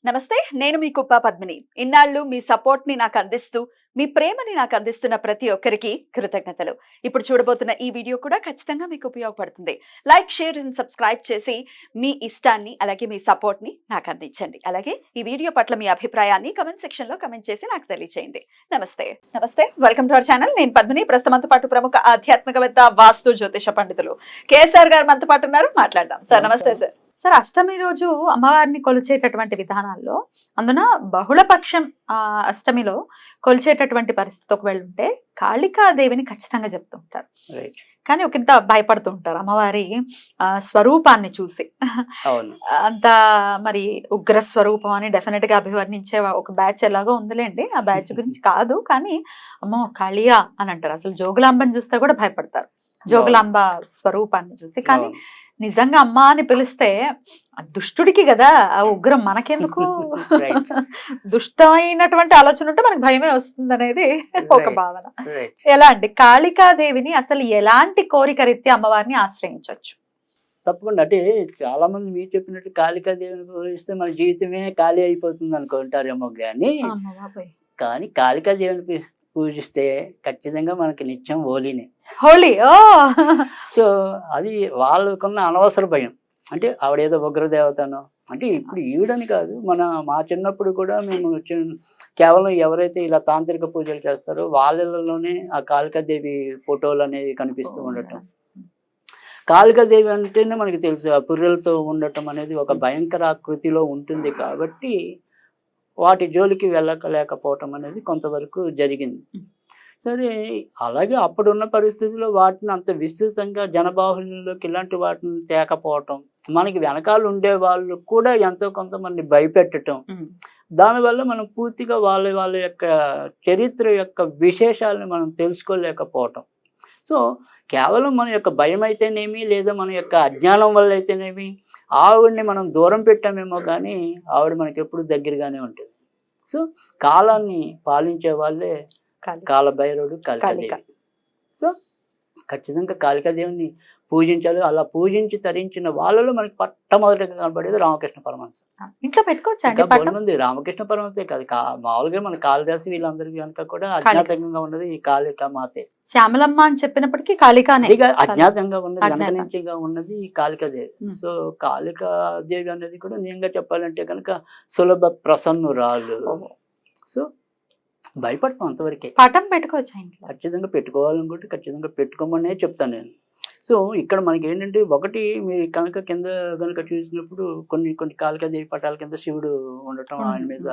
నమస్తే, నేను మీ కుప్ప పద్మిని. ఇన్నాళ్ళు మీ సపోర్ట్‌ని నాకు అందిస్తూ, మీ ప్రేమని నాకు అందిస్తున్న ప్రతి ఒక్కరికి కృతజ్ఞతలు. ఇప్పుడు చూడబోతున్న ఈ వీడియో కూడా ఖచ్చితంగా మీకు ఉపయోగపడుతుంది. లైక్, షేర్ అండ్ సబ్స్క్రైబ్ చేసి మీ ఇష్టాన్ని అలాగే మీ సపోర్ట్‌ని నాకు అందించండి. అలాగే ఈ వీడియో పట్ల మీ అభిప్రాయాన్ని కామెంట్ సెక్షన్‌లో కామెంట్ చేసి నాకు తెలియజేయండి. నమస్తే. Welcome to our channel. నేను పద్మిని. ప్రస్తుతం మనతో పాటు ప్రముఖ ఆధ్యాత్మికవేత్త, వాస్తు జ్యోతిష పండితులు కేఎస్ఆర్ గారు మనతో పాటు ఉన్నారు. మాట్లాడదాం. సార్ నమస్తే సార్. సార్, అష్టమి రోజు అమ్మవారిని కొలిచేటటువంటి విధానాల్లో అందున బహుళపక్షం అష్టమిలో కొలిచేటటువంటి పరిస్థితి ఒకవేళ ఉంటే కాళికాదేవిని ఖచ్చితంగా చెప్తూ ఉంటారు. కానీ ఒకంత భయపడుతూ ఉంటారు అమ్మవారి స్వరూపాన్ని చూసి. అంత మరి ఉగ్ర స్వరూపం అని డెఫినెట్ గా అభివర్ణించే ఒక బ్యాచ్ ఎలాగో ఉందిలేండి. ఆ బ్యాచ్ గురించి కాదు, కానీ అమ్మో కాళియా అని అంటారు. అసలు జోగులాంబని చూస్తే కూడా భయపడతారు, జోగులాంబ స్వరూపాన్ని చూసి. కానీ నిజంగా అమ్మ అని పిలిస్తే దుష్టుడికి కదా ఆ ఉగ్రం, మనకెందుకు? దుష్టమైనటువంటి ఆలోచన ఉంటే మనకు భయమే వస్తుంది అనేది ఒక భావన. ఎలా అండి కాళికాదేవిని అసలు ఎలాంటి కోరిక రీత్యా అమ్మవారిని ఆశ్రయించవచ్చు? తప్పకుండా. అంటే చాలా మంది మీరు చెప్పినట్టు కాళికాదేవిని పూజిస్తే మన జీవితమే ఖాళీ అయిపోతుంది అనుకుంటారేమో కానీ కాళికాదేవిని పూజిస్తే ఖచ్చితంగా మనకి నిత్యం హోలీనే. హోలీ. సో అది వాళ్ళకున్న అనవసర భయం. అంటే ఆవిడేదో ఉగ్రదేవతనో, అంటే ఇప్పుడు ఈవిడని కాదు, మా చిన్నప్పుడు కూడా మేము కేవలం ఎవరైతే ఇలా తాంత్రిక పూజలు చేస్తారో వాళ్ళలోనే ఆ కాళికాదేవి ఫోటోలు అనేవి కనిపిస్తూ ఉండటం. కాళికాదేవి అంటేనే మనకి తెలుసు ఆ పుర్రెలతో ఉండటం అనేది ఒక భయంకర ఆకృతిలో ఉంటుంది కాబట్టి వాటి జోలికి వెళ్ళలేకపోవటం అనేది కొంతవరకు జరిగింది. సరే, అలాగే అప్పుడున్న పరిస్థితుల్లో వాటిని అంత విస్తృతంగా జనబాహుల్యంలోకి ఇలాంటి వాటిని తేకపోవటం, మనకి వెనకాల ఉండే వాళ్ళు కూడా ఎంతో కొంతమంది భయపెట్టడం, దానివల్ల మనం పూర్తిగా వాళ్ళ యొక్క చరిత్ర యొక్క విశేషాలను మనం తెలుసుకోలేకపోవటం. సో కేవలం మన యొక్క భయం అయితేనేమి, లేదా మన యొక్క అజ్ఞానం వల్ల అయితేనేమి ఆవిడని మనం దూరం పెట్టామేమో, కానీ ఆవిడ మనకి ఎప్పుడు దగ్గరగానే ఉంటుంది. సో కాలాన్ని పాలించే వాళ్ళే కాలభైరవుడు, కాళికాదేవి. సో ఖచ్చితంగా కాళికాదేవిని పూజించాలి. అలా పూజించి తరించిన వాళ్ళలో మనకి మొట్టమొదటిగా కనబడేది రామకృష్ణ పరమహంస. ఇంట్లో పెట్టుకోవచ్చు మంది రామకృష్ణ పరమహంసే కాదు, మామూలుగా మన కాళిదాసి వీళ్ళందరికీ కనుక కూడా అజ్ఞాతంగా ఉన్నది ఈ కాళికా మాతే. శ్యామలమ్మ అని చెప్పినప్పటికీ కాళికానే అజ్ఞాతంగా ఉన్నది, గణగణించిగా ఉన్నది ఈ కాళికాదేవి. సో కాళికాదేవి అనేది కూడా నిజంగా చెప్పాలంటే కనుక సులభ ప్రసన్నురాలు. సో భయపడతాం అంతవరకే. పటం పెట్టుకోవచ్చు ఖచ్చితంగా పెట్టుకోవాలనుకుంటే ఖచ్చితంగా పెట్టుకోమనే చెప్తాను నేను. సో ఇక్కడ మనకి ఏంటంటే, ఒకటి మీరు కనుక కింద కనుక చూసినప్పుడు కొన్ని కాళికాదేవి పటాల కింద శివుడు ఉండటం, ఆయన మీద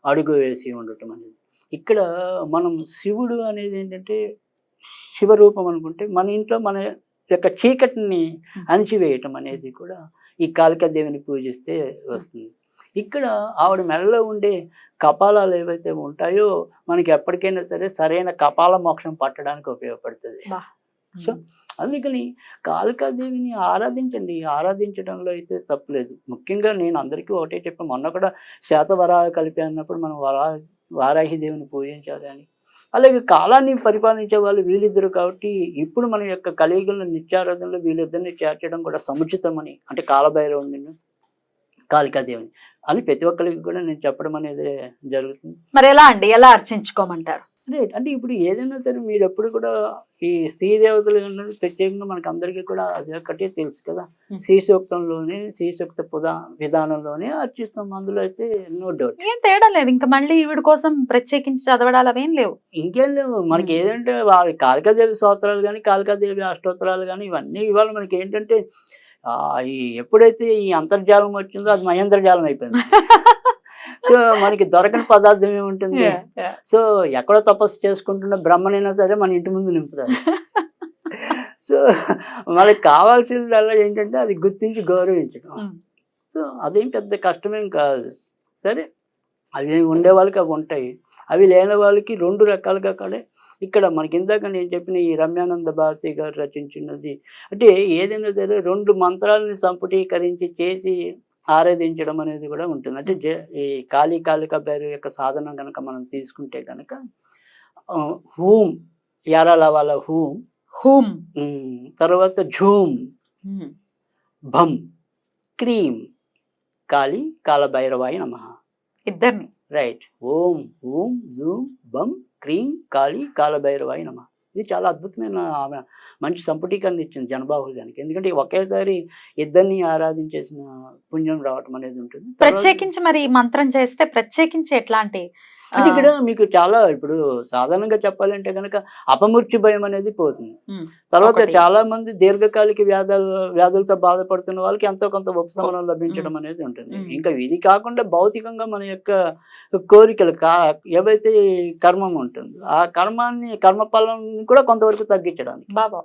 అడుగు వేసి ఉండటం అనేది. ఇక్కడ మనం శివుడు అనేది ఏంటంటే శివరూపం అనుకుంటే, మన ఇంట్లో మన యొక్క చీకటిని అణిచివేయటం అనేది కూడా ఈ కాళికాదేవిని పూజిస్తే వస్తుంది. ఇక్కడ ఆవిడ మెడలో ఉండే కపాలాలు ఏవైతే ఉంటాయో మనకి ఎప్పటికైనా సరే సరైన కపాల మోక్షం పట్టడానికి ఉపయోగపడుతుంది. సో అందుకని కాళికాదేవిని ఆరాధించండి. ఆరాధించడంలో అయితే తప్పులేదు. ముఖ్యంగా నేను అందరికీ ఒకటే చెప్పాను, మొన్న కూడా శ్వేతవరాహ కలిపి అన్నప్పుడు మనం వారాహిదేవిని పూజించాలి అని. అలాగే కాలాన్ని పరిపాలించే వాళ్ళు వీళ్ళిద్దరు కాబట్టి ఇప్పుడు మన యొక్క కలియుగంలో నిత్యారాధనలో వీళ్ళిద్దరిని చేర్చడం కూడా సముచితమని, అంటే కాలభైరవుని కాళికాదేవిని అని ప్రతి ఒక్కరికి కూడా నేను చెప్పడం అనేది జరుగుతుంది. మరి ఎలా అండి, ఎలా అర్చించుకోమంటారు? అంటే ఇప్పుడు ఏదైనా సరే మీరు ఎప్పుడు కూడా ఈ స్త్రీ దేవతలు అన్నది ప్రత్యేకంగా మనకు అందరికీ కూడా అది ఒక్కటే తెలుసు కదా. శ్రీసూక్త విధానంలోనే అర్చిస్తాం. అందులో అయితే నో డౌట్, ఏం తేడా లేదు. ఇంకా మళ్ళీ ఈవిడ కోసం ప్రత్యేకించి చదవడాలు అవేం లేవు, ఇంకేం లేవు. మనకి ఏదంటే కాళికాదేవి స్తోత్రాలు కానీ, కాళికాదేవి అష్టోత్తరాలు కానీ, ఇవన్నీ ఇవాళ మనకి ఏంటంటే ఎప్పుడైతే ఈ అంతర్జాలం వచ్చిందో అది మహేంద్రజాలం అయిపోయింది. సో మనకి దొరకని పదార్థం ఏముంటుంది? సో ఎక్కడో తపస్సు చేసుకుంటున్న బ్రహ్మనైనా సరే మన ఇంటి ముందు నింపుతారు. సో మనకి కావాల్సిందల్లా ఏంటంటే అది గుర్తించి గౌరవించడం. సో అదేం పెద్ద కష్టమేం కాదు. సరే, అవి ఉండే వాళ్ళకి అవి ఉంటాయి, అవి లేని వాళ్ళకి రెండు రకాలుగా కూడా ఇక్కడ మనకి ఇందాక నేను చెప్పిన ఈ రమ్యానంద భారతి గారు రచించినది, అంటే ఏదైనా సరే రెండు మంత్రాలను సంపుటీకరించి చేసి ఆరాధించడం అనేది కూడా ఉంటుంది. అంటే ఈ కాళికా భైరవి యొక్క సాధన కనుక మనం తీసుకుంటే కనుక హూం, యారాల హూం, తర్వాత ఝూం, భం, క్రీం, కాళభైరవాయ నమః. ఇద్దరిని. రైట్. ఓం ఓం జూం బం క్రీం కాళీ కాలభైరవాయ నమః. ఇది చాలా అద్భుతమైన ఆమె మంచి సంపుటీకరణ ఇచ్చింది జనబాహుళ్యానికి. ఎందుకంటే ఒకేసారి ఇద్దరిని ఆరాధించేసిన పుణ్యం రావటం అనేది ఉంటుంది. ప్రత్యేకించి మరి ఈ మంత్రం చేస్తే ప్రత్యేకించి ఎట్లాంటి అంటే ఇక్కడ మీకు చాలా ఇప్పుడు సాధారణంగా చెప్పాలంటే కనుక అపమృత్యు భయం అనేది పోతుంది. తర్వాత ఒకటి. చాలా మంది దీర్ఘకాలిక వ్యాధులతో బాధపడుతున్న వాళ్ళకి ఎంతో కొంత ఉపశమనం లభించడం అనేది ఉంటుంది. ఇంకా ఇది కాకుండా భౌతికంగా మన యొక్క కోరికలు ఏవైతే కర్మం ఉంటుందో ఆ కర్మఫలాన్ని కూడా కొంతవరకు తగ్గించడానికి బాబా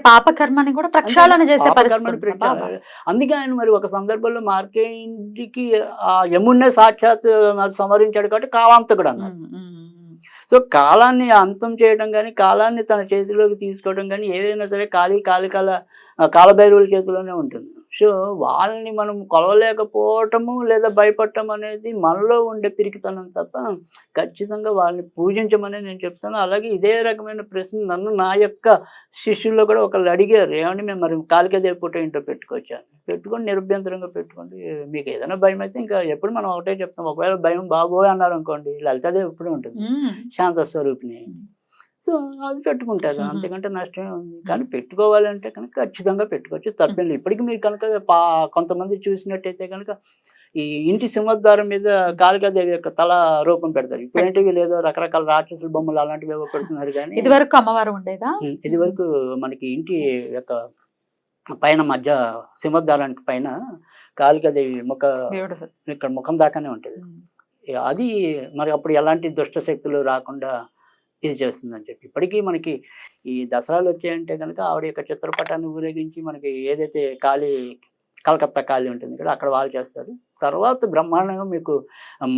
పాప కర్మని కూడా ప్రక్షాళన చేసే పరిస్థితి. అందుకే ఆయన మరి ఒక సందర్భంలో మార్కేంద్రికి ఆ యమున్నే సాక్షాత్ సంహరించాడు కాబట్టి కాలాంతకుడు అన్నాడు. సో కాలాన్ని అంతం చేయడం కానీ కాలాన్ని తన చేతిలోకి తీసుకోవడం కానీ ఏదైనా సరే కాలభైరవుల చేతిలోనే ఉంటుంది. సో వాళ్ళని మనం కొలవలేకపోవటము లేదా భయపడటం అనేది మనలో ఉండే పిరికితనం తప్ప ఖచ్చితంగా వాళ్ళని పూజించమని నేను చెప్తాను. అలాగే ఇదే రకమైన ప్రశ్న నన్ను నా యొక్క శిష్యుల్లో కూడా ఒకళ్ళు అడిగారు, ఏమంటే మేము మరి కాళికాదేవి ఫోటో ఇంట్లో పెట్టుకొచ్చాను. పెట్టుకొని నిరభ్యంతరంగా పెట్టుకోండి, మీకు ఏదైనా భయం అయితే ఇంకా ఎప్పుడు మనం ఒకటే చెప్తాం, ఒకవేళ భయం బాబోయ్ అన్నారు అనుకోండి లలితాదేవి ఎప్పుడు ఉంటుంది, శాంత స్వరూపిణి. సో అది పెట్టుకుంటారు, అంతకంటే నష్టమే ఉంది. కానీ పెట్టుకోవాలంటే కనుక ఖచ్చితంగా పెట్టుకోవచ్చు, తప్పేం లేదు. ఇప్పటికీ మీరు కనుక కొంతమంది చూసినట్టయితే కనుక ఈ ఇంటి సింహద్వారం మీద కాళికాదేవి యొక్క తల రూపం పెడతారు. ఇప్పుడేంటి లేదో రకరకాల రాక్షసుల బొమ్మలు అలాంటివి ఏవో పెడుతున్నారు. కానీ ఇది వరకు అమ్మవారు ఉండేదా? ఇది వరకు మనకి ఇంటి యొక్క పైన మధ్య సింహద్వారానికి పైన కాళికాదేవి ఇక్కడ ముఖం దాకానే ఉంటుంది. అది మరి అప్పుడు ఎలాంటి దుష్ట శక్తులు రాకుండా ఇది చేస్తుందని చెప్పి ఇప్పటికీ మనకి ఈ దసరాలు వచ్చాయంటే కనుక ఆవిడ యొక్క చిత్రపటాన్ని ఊరేగించి మనకి ఏదైతే కలకత్తా కాళీ ఉంటుంది కదా అక్కడ వాళ్ళు చేస్తారు. తర్వాత బ్రహ్మాండంగా మీకు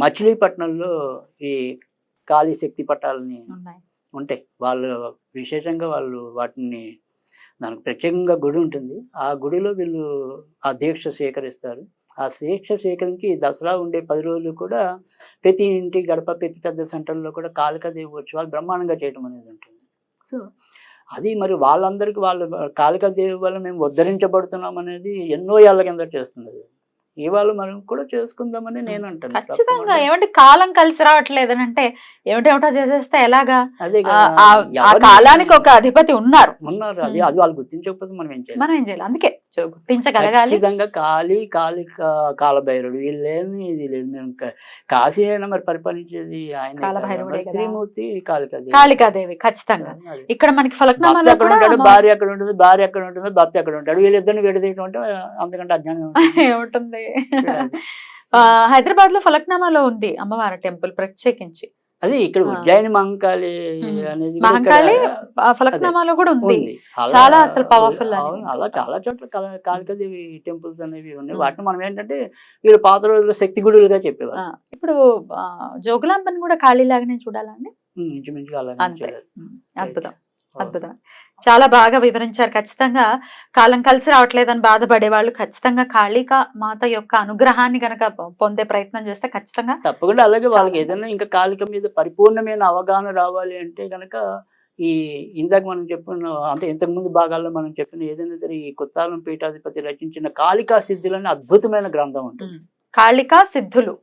మచిలీపట్నంలో ఈ కాళీ శక్తి పటాలని ఉంటాయి. వాళ్ళు విశేషంగా వాళ్ళు వాటిని దానికి ప్రత్యేకంగా గుడి ఉంటుంది. ఆ గుడిలో వీళ్ళు ఆ దీక్ష స్వీకరిస్తారు. ఆ దీక్ష స్వీకరించి దసరా ఉండే 10 రోజులు కూడా ప్రతి ఇంటి గడప ప్రతి పెద్ద సెంటర్లో కూడా కాళికాదేవి ఉత్సవాలు బ్రహ్మాండంగా చేయడం అనేది ఉంటుంది. సో అది మరి వాళ్ళందరికీ వాళ్ళు కాళికాదేవి వల్ల మేము ఉద్ధరించబడుతున్నాం అనేది ఎన్నో ఏళ్ల కింద చేస్తున్నది. ఇవాళ మనం కూడా చేసుకుందామని నేను అంటాను. ఖచ్చితంగా. ఏమంటే కాలం కలిసి రావట్లేదని అంటే ఏమిటేమిటో చేసేస్తే ఎలాగా? అదే ఆ కాలానికి ఒక అధిపతి ఉన్నారు. అది వాళ్ళు గుర్తించకపోతే మనం ఏం చేయాలి? అందుకే గుర్తించగలగాలి. ఖచ్చితంగా కాలభైరవుడు వీళ్ళేమి ఇది లేదు. మేము కాశీ అయినా మరి పరిపాలించేది ఆయన శ్రీమూర్తి కాళికాదేవి. ఖచ్చితంగా ఇక్కడ మనకి ఫలక్నామాలో ఎక్కడ ఉంటాడు, భార్య ఎక్కడ ఉంటుంది, భార్య ఎక్కడ ఉంటుంది, భర్త ఎక్కడ ఉంటాడు, వీళ్ళిద్దరిని విడదీయటం అంటే అంతకంటే అజ్ఞానం ఏముంటుంది. హైదరాబాద్ లో ఫలక్నామాలో ఉంది అమ్మవారి టెంపుల్ ప్రత్యేకించి. అది ఇక్కడ ఉజ్జయిని మహంకాళి అనేది ఫలక్నామాలో కూడా ఉంది. చాలా అసలు పవర్ఫుల్. అలా చాలా చోట్ల కాళికాదేవి టెంపుల్స్ అనేవి ఉన్నాయి. వాటిని మనం ఏంటంటే వీళ్ళు పాత రోజుల్లో శక్తి గుడులుగా చెప్పేవారు. ఇప్పుడు జోగులాంబని కూడా కాళీలాగానే చూడాలండి. ఇంచుమించుగా అంతే. అద్భుతం, అద్భుతం. చాలా బాగా వివరించారు. ఖచ్చితంగా కాలం కలిసి రావట్లేదని బాధపడే వాళ్ళు ఖచ్చితంగా కాళికా మాత యొక్క అనుగ్రహాన్ని గనక పొందే ప్రయత్నం చేస్తే ఖచ్చితంగా తప్పకుండా. అలాగే వాళ్ళకి ఏదైనా ఇంకా కాళిక మీద పరిపూర్ణమైన అవగాహన రావాలి అంటే కనుక ఈ ఇందాక మనం చెప్పిన అంటే ఇంతకుముందు భాగాల్లో మనం చెప్పిన ఏదైనా సరే ఈ కొత్తాలం పీఠాధిపతి రచించిన కాళికా సిద్ధులు అనే అద్భుతమైన గ్రంథం ఉంటుంది. కాళికా సిద్ధులు.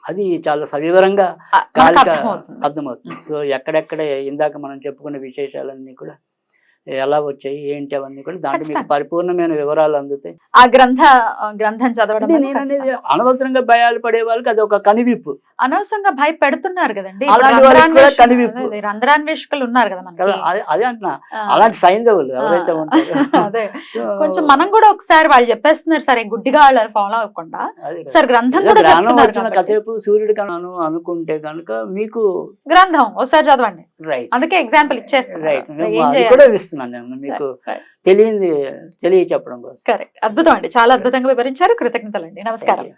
అది చాలా సవివరంగా అర్థమవుతుంది. సో ఎక్కడెక్కడ ఇందాక మనం చెప్పుకున్న విశేషాలన్నీ కూడా ఎలా వచ్చాయి ఏంటి అవన్నీ కూడా దాంట్లో మీకు పరిపూర్ణమైన వివరాలు అందుతాయి. ఆ గ్రంథం చదవడం అనేది అనవసరంగా భయాలు పడే వాళ్ళకి అది ఒక కనివిప్పు. అనవసరంగా భయపెడుతున్నారు కదండి కనివిప్పు. రంధ్రాన్వేషకులు ఉన్నారు కదా అదే అంటున్నా. అలాంటి సైంధవులు ఎవరైతే ఉంటారో అదే కొంచెం మనం కూడా ఒకసారి వాళ్ళు చెప్పేస్తున్నారు సరే గుడ్డిగా వాళ్ళు ఫాలో అవ్వకుండా సార్ గ్రంథం కూడా చెప్తున్నారు. కసేపు సూర్యుడు కను అనుకుంటే కనుక మీకు గ్రంథం ఒకసారి చదవండి. రైట్. అందుకే ఎగ్జాంపుల్ ఇచ్చేస్తారు. మీకు తెలియదు చెప్పడం కోసం. కరెక్ట్. అద్భుతం అండి. చాలా అద్భుతంగా వివరించారు. కృతజ్ఞతలండి. నమస్కారం.